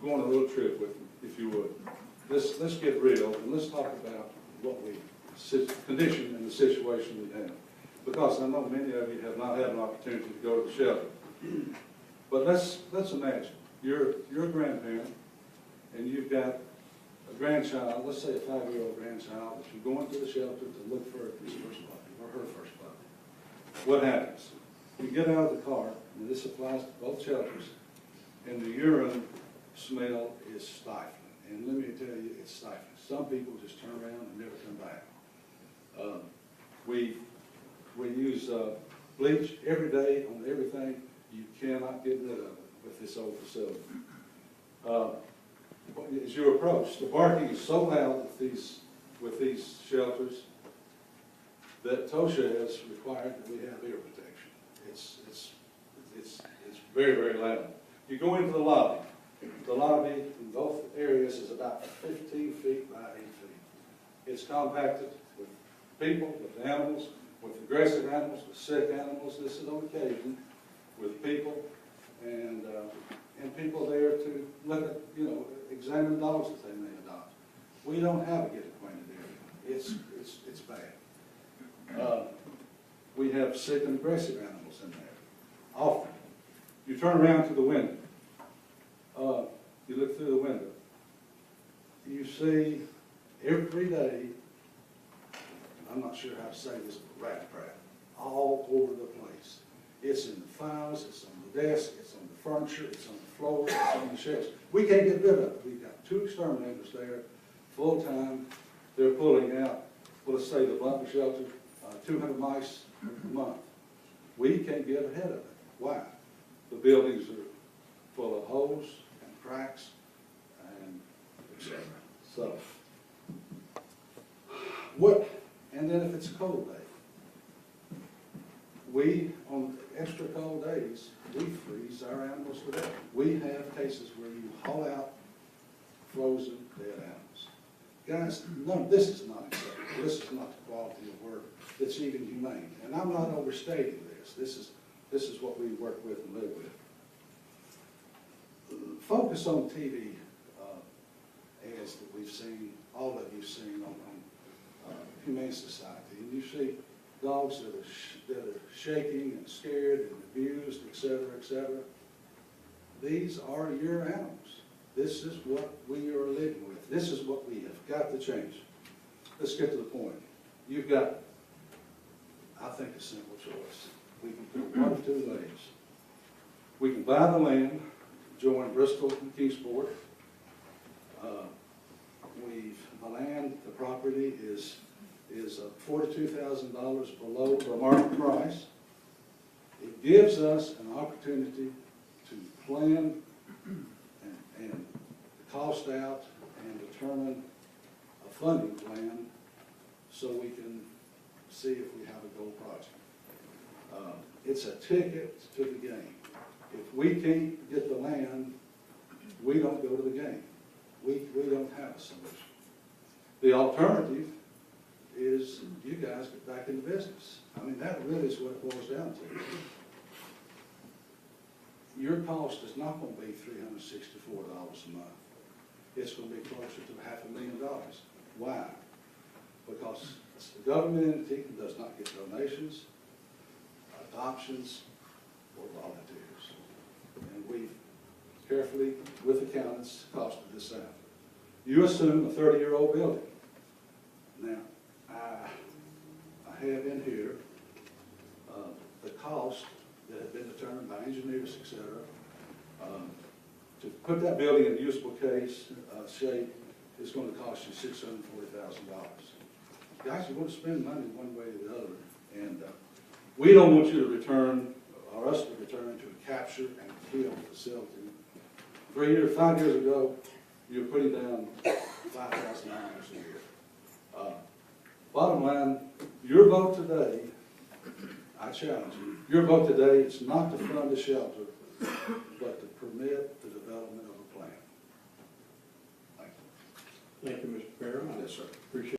go on a little trip with me, if you would. Let's get real and let's talk about condition and the situation we have. Because I know many of you have not had an opportunity to go to the shelter. But let's imagine you're a grandparent and you've got a grandchild, let's say a 5-year-old grandchild, that you're going to the shelter to look for his first puppy or her first puppy. What happens? You get out of the car, and this applies to both shelters, and the urine smell is stifling. And let me tell you, it's stifling. Some people just turn around and never come back. We use bleach every day on everything. You cannot get rid of it with this old facility. As you approach, the barking is so loud with these shelters that TOSHA has required that we have ear protection. It's very, very loud. You go into the lobby. The lobby in both areas is about 15 feet by 8 feet. It's compacted with people, with animals, with aggressive animals, with sick animals. This is on occasion with people and people there to look at, examine dogs that they may adopt. We don't have a get acquainted area. It's bad. We have sick and aggressive animals in there. Often, you turn around to the window. You look through the window. You see every day, I'm not sure how to say this, but rat crap all over the place. It's in the files, it's on the desk, it's on the furniture, it's on the floor, it's on the shelves. We can't get rid of it. We've got 2 exterminators there, full time. They're pulling out, well, let's say the bumper shelter, 200 mice a month. We can't get ahead of it. Why? The buildings are full of holes and cracks and etc. So, and then if it's a cold day, on extra cold days, we freeze our animals to death. We have cases where you haul out frozen dead animals. Guys, this is not acceptable. This is not the quality of work that's even humane. And I'm not overstating this. This is what we work with and live with. Focus on TV ads that we've seen, all of you've seen on Humane Society, and you see dogs that are shaking and scared and abused, etc., etc. These are your animals. This is what we are living with. This is what we have got to change. Let's get to the point. You've got, I think, a simple choice. We can go one of 2 ways. We can buy the land, join Bristol and Kingsport. The property is $42,000 below the market price. It gives us an opportunity to plan and cost out and determine a funding plan so we can see if we have a gold project. It's a ticket to the game. If we can't get the land, we don't go to the game. We don't have a solution. The alternative is you guys get back into business. I mean, that really is what it boils down to. Your cost is not going to be $364 a month. It's going to be closer to $500,000. Why? Because it's the government entity that does not get donations, adoptions, or volunteers. And we've carefully, with accountants, costed this out. You assume a 30-year-old building. Now, I have in here the cost that had been determined by engineers, etc. To put that building in usable shape is going to cost you $640,000. Guys, you're going to spend money one way or the other, and we don't want you to return, or us to return, to a capture and kill facility. 5 years ago, you were putting down $5,000 a year. Bottom line, your vote today, I challenge you, your vote today is not to fund the shelter, but to permit the development of a plan. Thank you. Thank you, Mr. Parham. Yes, sir. Appreciate it.